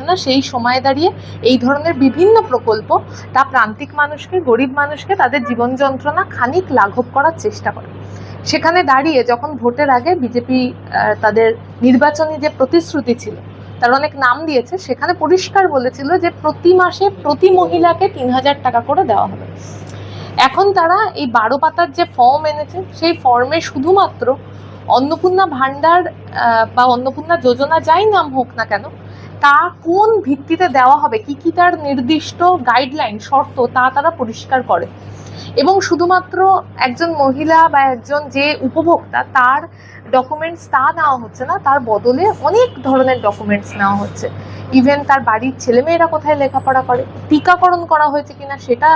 না, সেই সময়ে দাঁড়িয়ে এই ধরনের বিভিন্ন প্রকল্প তা প্রান্তিক মানুষকে, গরিব মানুষকে তাদের জীবন যন্ত্রণা খানিক লাঘব করার চেষ্টা করে। সেখানে দাঁড়িয়ে যখন ভোটের আগে বিজেপি তাদের নির্বাচনী যে প্রতিশ্রুতি ছিল, তার অনেক নাম দিয়েছে, সেখানে পরিষ্কার বলেছিল যে প্রতি মাসে প্রতি মহিলাকে ৩,০০০ টাকা করে দেওয়া হবে। এখন তারা এই ১২ পাতার যে ফর্ম এনেছে, সেই ফর্মে শুধুমাত্র অন্নপূর্ণা ভাণ্ডার বা অন্নপূর্ণা যোজনা যাই নাম হোক না কেন, তা কোন ভিত্তিতে দেওয়া হবে, কি কি তার নির্দিষ্ট গাইডলাইন, শর্ত, তা তারা পরিষ্কার করে। এবং শুধুমাত্র একজন মহিলা বা একজন যে উপভোক্তা তার ডকুমেন্টস তা নেওয়া হচ্ছে না, তার বদলে অনেক ধরনের ডকুমেন্টস নেওয়া হচ্ছে। ইভেন তার বাড়ির ছেলেমেয়েরা কোথায় লেখাপড়া করে, টিকাকরণ করা হয়েছে কিনা, সেটা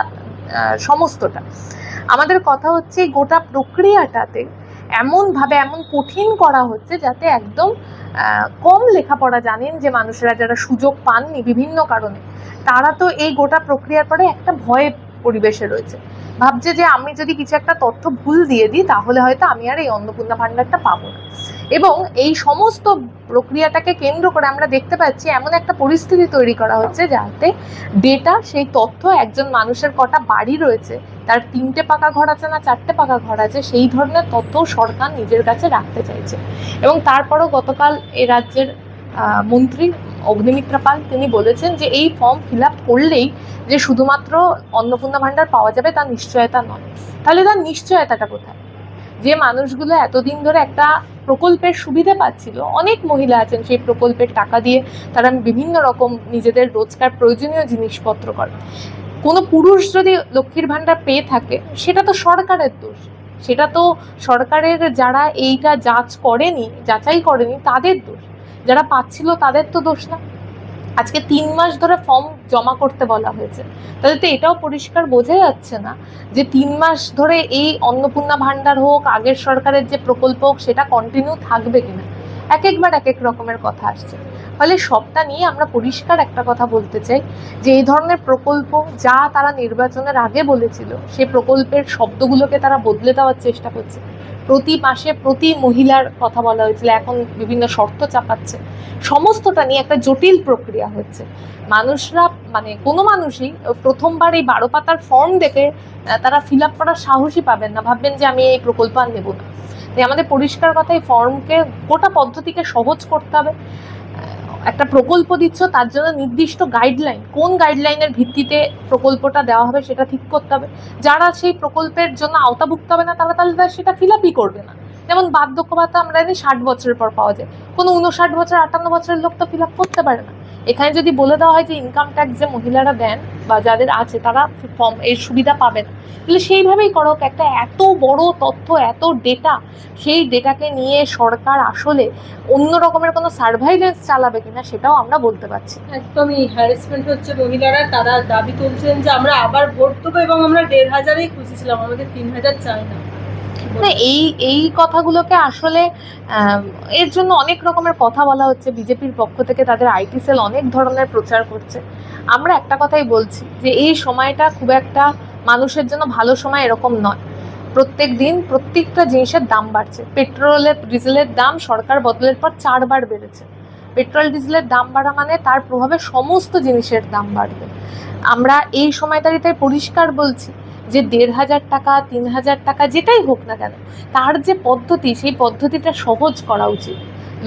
সমস্তটা। আমাদের কথা হচ্ছে গোটা প্রক্রিয়াটাতে এমনভাবে এমন কঠিন করা হচ্ছে যাতে একদম কম লেখাপড়া জানেন যে মানুষেরা, যারা সুযোগ পাননি বিভিন্ন কারণে, তারা তো এই গোটা প্রক্রিয়ার পরে একটা ভয়ে পরিবেশে রয়েছে, ভাবছে যে আমি যদি কিছু একটা তথ্য ভুল দিয়ে দিই তাহলে হয়তো আমি আর এই অন্নপূর্ণা ভাণ্ডারটা পাবো না। এবং এই সমস্ত প্রক্রিয়াটাকে কেন্দ্র করে আমরা দেখতে পাচ্ছি এমন একটা পরিস্থিতি তৈরি করা হচ্ছে যাতে ডেটা, সেই তথ্য, একজন মানুষের কটা বাড়ি রয়েছে, তার ৩টে পাকা ঘর আছে না ৪টে পাকা ঘর আছে, সেই ধরনের তথ্য সরকার নিজের কাছে রাখতে চাইছে। এবং তারপরও গতকাল এই রাজ্যের মন্ত্রী অগ্নিমিত্রা পাল তিনি বলেছেন যে এই ফর্ম ফিল আপ করলেই যে শুধুমাত্র অন্নপূর্ণা ভাণ্ডার পাওয়া যাবে তা নিশ্চয়তা নয়। তাহলে তার নিশ্চয়তাটা কোথায়? যে মানুষগুলো এতদিন ধরে একটা প্রকল্পের সুবিধা পাচ্ছিল, অনেক মহিলা আছেন সেই প্রকল্পের টাকা দিয়ে তারা বিভিন্ন রকম নিজেদের রোজকার প্রয়োজনীয় জিনিসপত্র করে। কোনো পুরুষ যদি লক্ষ্মীর ভাণ্ডার পেয়ে থাকে সেটা তো সরকারের দোষ, সেটা তো সরকারের যারা এইটা যাচাই করেনি তাদের দোষ, যারা পাচ্ছিল তাদের তো দোষ না। আজকে ৩ মাস ধরে ফর্ম জমা করতে বলা হয়েছে, তাহলে তো এটাও পরিষ্কার বোঝা যাচ্ছে না যে ৩ মাস ধরে এই অন্নপূর্ণা ভাণ্ডার হোক, আগের সরকারের যে প্রকল্প হোক, সেটা কন্টিনিউ থাকবে কিনা। একবার এক রকমের কথা আসছে। ফলে সবটা নিয়ে আমরা পরিষ্কার একটা কথা বলতে চাই যে এই ধরনের প্রকল্প যা তারা নির্বাচনের আগে বলেছিল, সেই প্রকল্পের শব্দগুলোকে তারা বদলে দেওয়ার চেষ্টা করছে। প্রতি মাসে প্রতি মহিলার কথা বলা হয়েছিল, এখন বিভিন্ন শর্ত চাপাচ্ছে। সমস্তটা নিয়ে একটা জটিল প্রক্রিয়া হচ্ছে। মানুষরা, মানে কোনো মানুষই প্রথমবার এই ১২ পাতার ফর্ম দেখে তারা ফিল আপ করার সাহসই পাবেন না, ভাববেন যে আমি এই প্রকল্প আর নেব না। তাই আমাদের পরিষ্কার কথা, এই ফর্মকে, গোটা পদ্ধতিকে সহজ করতে হবে। একটা প্রকল্প দিচ্ছ, তার জন্য নির্দিষ্ট গাইডলাইন, কোন গাইডলাইনের ভিত্তিতে প্রকল্পটা দেওয়া হবে সেটা ঠিক করতে হবে। যারা সেই প্রকল্পের জন্য আওতাভুক্ত হবে না তারা তাহলে সেটা ফিল আপই করবে না। যেমন বার্ধক্য ভাতা আমরা জানি ৬০ বছরের পর পাওয়া যায়, কোনো ৫৯ বছর ৫৮ বছরের লোক তো ফিল আপ করতে পারে না। এখানে যদি বলে দেওয়া হয় যে ইনকাম ট্যাক্স যে মহিলারা দেন বা যাদের আছে তারা ফর্ম এর সুবিধা পাবে না, তাহলে সেইভাবেই করো। একটা এত বড় তথ্য, এত ডেটা, সেই ডেটাকে নিয়ে সরকার আসলে অন্য রকমের কোনো সার্ভাইলেন্স চালাবে কিনা সেটাও আমরা বলতে পারছি। একদমই হ্যারাসমেন্ট হচ্ছে। মহিলারা তারা দাবি তুলছেন যে আমরা আবার ভোট দেবো এবং আমরা ১,৫০০-এই খুশি ছিলাম, আমাদের ৩,০০০ চাই না। এই কথাগুলোকে আসলে এর জন্য অনেক রকমের কথা বলা হচ্ছে। বিজেপির পক্ষ থেকে তাদের আইটি সেল অনেক ধরনের প্রচার করছে। আমরা একটা কথাই বলছি যে এই সময়টা খুব একটা মানুষের জন্য ভালো সময় এরকম নয়। প্রত্যেক দিন প্রত্যেকটা জিনিসের দাম বাড়ছে। পেট্রোলের, ডিজেলের দাম সরকার বদলের পর ৪ বার বেড়েছে। পেট্রোল ডিজেলের দাম বাড়া মানে তার প্রভাবে সমস্ত জিনিসের দাম বাড়বে। আমরা এই সময়টাতে পরিষ্কার বলছি যে ১,৫০০ টাকা, ৩,০০০ টাকা, যেটাই হোক না কেন, তার যে পদ্ধতি, সেই পদ্ধতিটা সহজ করা উচিত।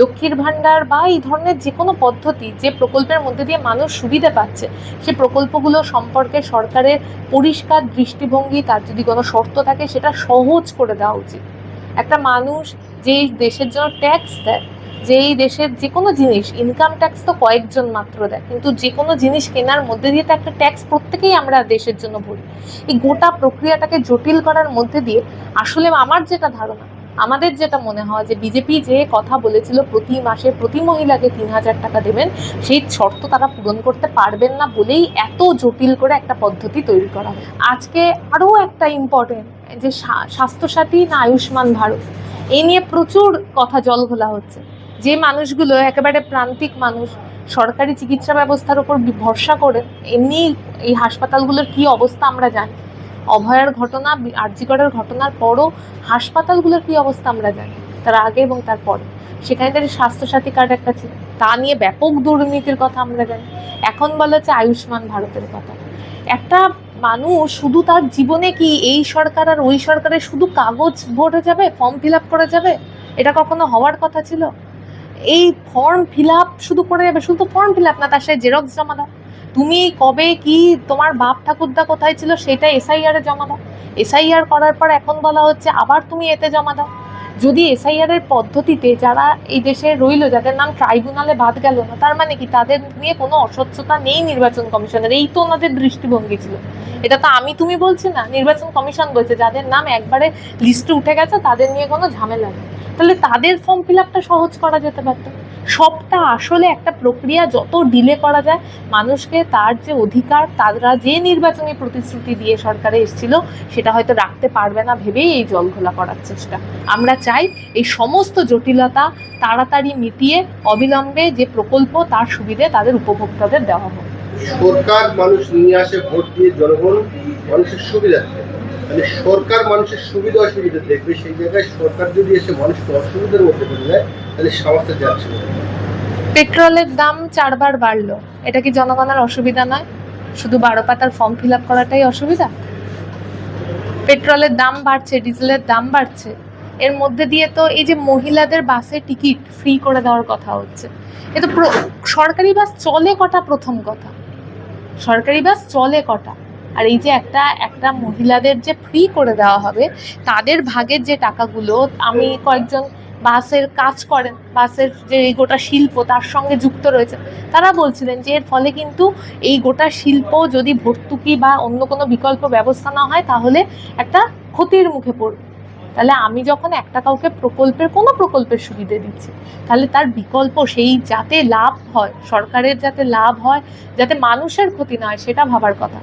লক্ষ্মীর ভাণ্ডার বা এই ধরনের যে কোনো পদ্ধতি, যে প্রকল্পের মধ্যে দিয়ে মানুষ সুবিধা পাচ্ছে, সেই প্রকল্পগুলো সম্পর্কে সরকারের পরিষ্কার দৃষ্টিভঙ্গি, তার যদি কোনো শর্ত থাকে সেটা সহজ করে দেওয়া উচিত। একটা মানুষ যেই দেশের জন্য ট্যাক্স দেয়, যেই দেশের যে কোনো জিনিস, ইনকাম ট্যাক্স তো কয়েকজন মাত্র দেয়, কিন্তু যে কোনো জিনিস কেনার মধ্যে দিয়ে তো একটা ট্যাক্স প্রত্যেকেই আমরা দেশের জন্য ভরি। এই গোটা প্রক্রিয়াটাকে জটিল করার মধ্যে দিয়ে আসলে আমার যেটা ধারণা, আমাদের যেটা মনে হয় যে বিজেপি যে কথা বলেছিল প্রতি মাসে প্রতি মহিলাকে ৩,০০০ টাকা দেবেন, সেই শর্ত তারা পূরণ করতে পারবেন না বলেই এত জটিল করে একটা পদ্ধতি তৈরি করা হয়। আজকে আরও একটা ইম্পর্টেন্ট, যে স্বাস্থ্যসাথী না আয়ুষ্মান ভারত, এই নিয়ে প্রচুর কথা জল ঘোলা হচ্ছে। যে মানুষগুলো একেবারে প্রান্তিক মানুষ, সরকারি চিকিৎসা ব্যবস্থার উপর ভরসা করে, এমনি এই হাসপাতালগুলোর কি অবস্থা আমরা জানি। অভয়ার ঘটনা, আরজি করের ঘটনার পরও হাসপাতালগুলোর কি অবস্থা আমরা জানি, তার আগে এবং তার পরে। সেখানে তাদের স্বাস্থ্যসাথী কার্ড একটা ছিল, তা নিয়ে ব্যাপক দুর্নীতির কথা আমরা জানি। এখন বলা হচ্ছে আয়ুষ্মান ভারতের কথা। একটা মানুষ শুধু তার জীবনে কি এই সরকার আর ওই সরকারের শুধু কাগজ ভরে যাবে, ফর্ম ফিল আপ করে যাবে? এটা কখনো হওয়ার কথা ছিল? এই ফর্ম ফিল আপ শুধু করে যাবে, শুধু ফর্ম ফিল আপ না, তার সাথে জেরক্স জমা দাও। তুমি কবে কি তোমার বাপ ঠাকুরদা কোথায় ছিল সেটা এসআইআর এ জমা দাও। এসআইআর করার পর এখন বলা হচ্ছে আবার তুমি এতে জমা দাও। যদি এসআইআর এর পদ্ধতিতে যারা এই দেশে রইলো, যাদের নাম ট্রাইব্যুনালে বাদ গেল না, তার মানে কি তাদের নিয়ে কোনো অস্বচ্ছতা নেই নির্বাচন কমিশনের? এই তো ওনাদের দৃষ্টিভঙ্গি ছিল। এটা তো আমি তুমি বলছি না, নির্বাচন কমিশন বলছে যাদের নাম একবারে লিস্টে উঠে গেছে তাদের নিয়ে কোনো ঝামেলা নেই। তাহলে তাদের ফর্ম ফিল আপটা সহজ করা যেতে পারতো। সবটা আসলে একটা প্রক্রিয়া, যত ডিলে করা যায় মানুষকে তার যে অধিকার, তারা যে নির্বাচনী প্রতিশ্রুতি দিয়ে সরকারে এসেছিল সেটা হয়তো রাখতে পারবে না ভেবেই এই জলঘোলা করার চেষ্টা। আমরা চাই এই সমস্ত জটিলতা তাড়াতাড়ি মিটিয়ে অবিলম্বে যে প্রকল্প তার সুবিধে তাদের উপভোক্তাদের দেওয়া হোক। সরকার মানুষ নিয়ে আসে ভোট দিয়ে, জনগণ মানুষের সুবিধা, মানে সরকার মানুষের সুবিধা অসুবিধা দেখবে। সেই জায়গায় সরকার যদি এসে মানুষকে অসুবিধার মধ্যে ফেলে দেয় তাহলে সামাজটা যাচ্ছে। পেট্রোলের দাম 4 বার বাড়লো, এটা কি জনগণের অসুবিধা নয়? শুধু 12 পাতার ফর্ম ফিল আপ করাটাই অসুবিধা? পেট্রোলের দাম বাড়ছে, ডিজেলের দাম বাড়ছে, এর মধ্যে দিয়ে তো এই যে মহিলাদের বাসে টিকিট ফ্রি করে দেওয়ার কথা হচ্ছে। এ তো সরকারি বাস চলে কটা? প্রথম কথা, সরকারি বাস চলে কটা? আর এই যে একটা মহিলাদের যে ফ্রি করে দেওয়া হবে, তাদের ভাগের যে টাকাগুলো, আমি কয়েকজন বাসের কাজ করেন, বাসের যে এই গোটা শিল্প তার সঙ্গে যুক্ত রয়েছে, তারা বলছিলেন যে এর ফলে কিন্তু এই গোটা শিল্প যদি ভর্তুকি বা অন্য কোনো বিকল্প ব্যবস্থা না হয় তাহলে একটা ক্ষতির মুখে পড়বে। তাহলে আমি যখন একটা কাউকে কোনো প্রকল্পের সুবিধে দিচ্ছি, তাহলে তার বিকল্প সেই যাতে লাভ হয়, সরকারের যাতে লাভ হয়, যাতে মানুষের ক্ষতি না হয়, সেটা ভাবার কথা।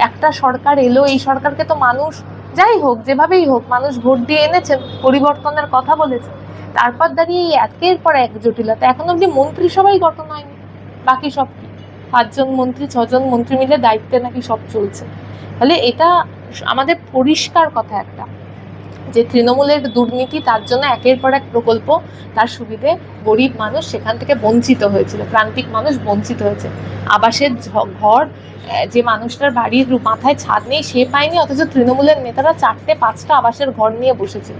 একটা সরকার এলো, এই সরকারকে তো মানুষ যাই হোক যেভাবেই হোক মানুষ ভোট দিয়ে এনেছেন, পরিবর্তনের কথা বলেছে, তারপর দাঁড়িয়ে এই একের পর এক জটিলতা। এখন অব্দি মন্ত্রিসভাই গঠন হয়নি, বাকি সব কি 5 জন মন্ত্রী 6 জন মন্ত্রী মিলে দায়িত্বে নাকি সব চলছে। তাহলে এটা আমাদের পরিষ্কার কথা একটা, যে তৃণমূলের দুর্নীতি, তার জন্য একের পর এক প্রকল্প, তার সুবিধে গরিব মানুষ সেখান থেকে বঞ্চিত হয়েছিল, প্রান্তিক মানুষ বঞ্চিত হয়েছে। আবাসের ঘর, যে মানুষটার বাড়ির মাথায় ছাদ নেই সে পায়নি, অথচ তৃণমূলের নেতারা 4টে 5টা আবাসের ঘর নিয়ে বসেছিল।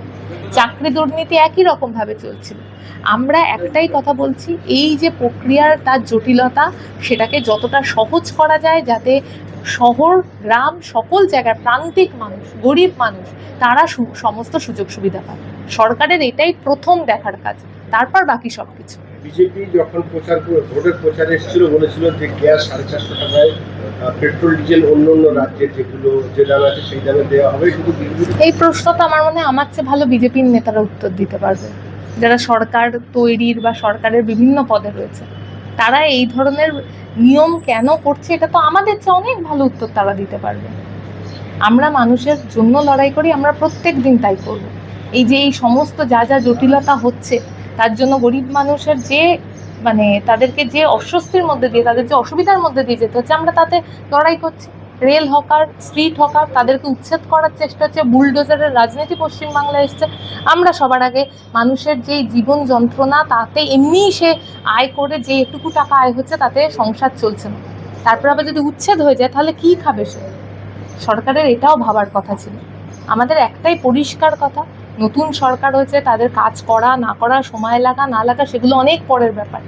চাকরি দুর্নীতি একই রকম ভাবে চলছিল। আমরা একটাই কথা বলছি, এই যে প্রক্রিয়ার তার জটিলতা, সেটাকে যতটা সহজ করা যায়, যাতে শহর গ্রাম সকল জায়গার প্রান্তিক মানুষ, গরিব মানুষ, তারা সমস্ত সুযোগ সুবিধা পায়। সরকারের এটাই প্রথম দেখার কাজ, তারপর বাকি সবকিছু। বিজেপি যখন ভোটের প্রচারে এসেছিল বলেছিল যে গ্যাস 450 টাকায়, পেট্রোল ডিজেল অন্য রাজ্যের যেগুলো যে দাম আছে সেই দামে দেওয়া হবে। শুধু এই প্রশ্ন তো আমার মনে হয় আমার চেয়ে ভালো বিজেপির নেতারা উত্তর দিতে পারবে, যারা সরকার তৈরির বা সরকারের বিভিন্ন পদে রয়েছে। তারা এই ধরনের নিয়ম কেন করছে এটা তো আমাদের চেয়ে অনেক ভালো উত্তর তারা দিতে পারবে। আমরা মানুষের জন্য লড়াই করি, আমরা প্রত্যেক দিন তাই করব। এই যে এই সমস্ত যা যা জটিলতা হচ্ছে, তার জন্য গরিব মানুষের যে তাদেরকে যে অস্বস্তির মধ্যে দিয়ে, তাদের যে অসুবিধার মধ্যে দিয়ে যেতে হচ্ছে, আমরা তাতে লড়াই করছি। রেল হকার, স্ট্রিট হকার, তাদেরকে উচ্ছেদ করার চেষ্টা হচ্ছে, বুলডোজারের রাজনীতি পশ্চিমবাংলায় এসছে। আমরা সবার আগে মানুষের যেই জীবন যন্ত্রণা, তাতে এমনিই সে আয় করে যে এটুকু টাকা আয় হচ্ছে তাতে সংসার চলছে না, তারপর আবার যদি উচ্ছেদ হয়ে যায় তাহলে কি খাবে সে? সরকারের এটাও ভাবার কথা ছিল। আমাদের একটাই পরিষ্কার কথা, নতুন সরকার হয়েছে, তাদের কাজ করা না করা, সময় লাগা না লাগা সেগুলো অনেক পরের ব্যাপার,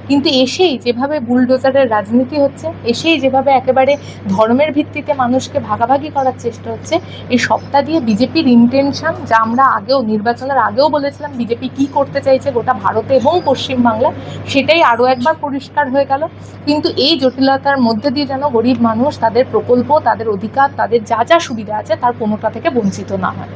কিন্তু এসেই যেভাবে বুলডোজারের রাজনীতি হচ্ছে, এসেই যেভাবে একেবারে ধর্মের ভিত্তিতে মানুষকে ভাগাভাগি করার চেষ্টা হচ্ছে, এই সবটা দিয়ে বিজেপির ইন্টেনশন, যা আমরা আগেও নির্বাচনের আগেও বলেছিলাম বিজেপি কি করতে চাইছে গোটা ভারতে এবং পশ্চিমবাংলায়, সেটাই আরও একবার পরিষ্কার হয়ে গেল। কিন্তু এই জটিলতার মধ্যে দিয়ে যেন গরিব মানুষ তাদের প্রকল্প, তাদের অধিকার, তাদের যা যা সুবিধা আছে তার কোনোটা থেকে বঞ্চিত না হয়।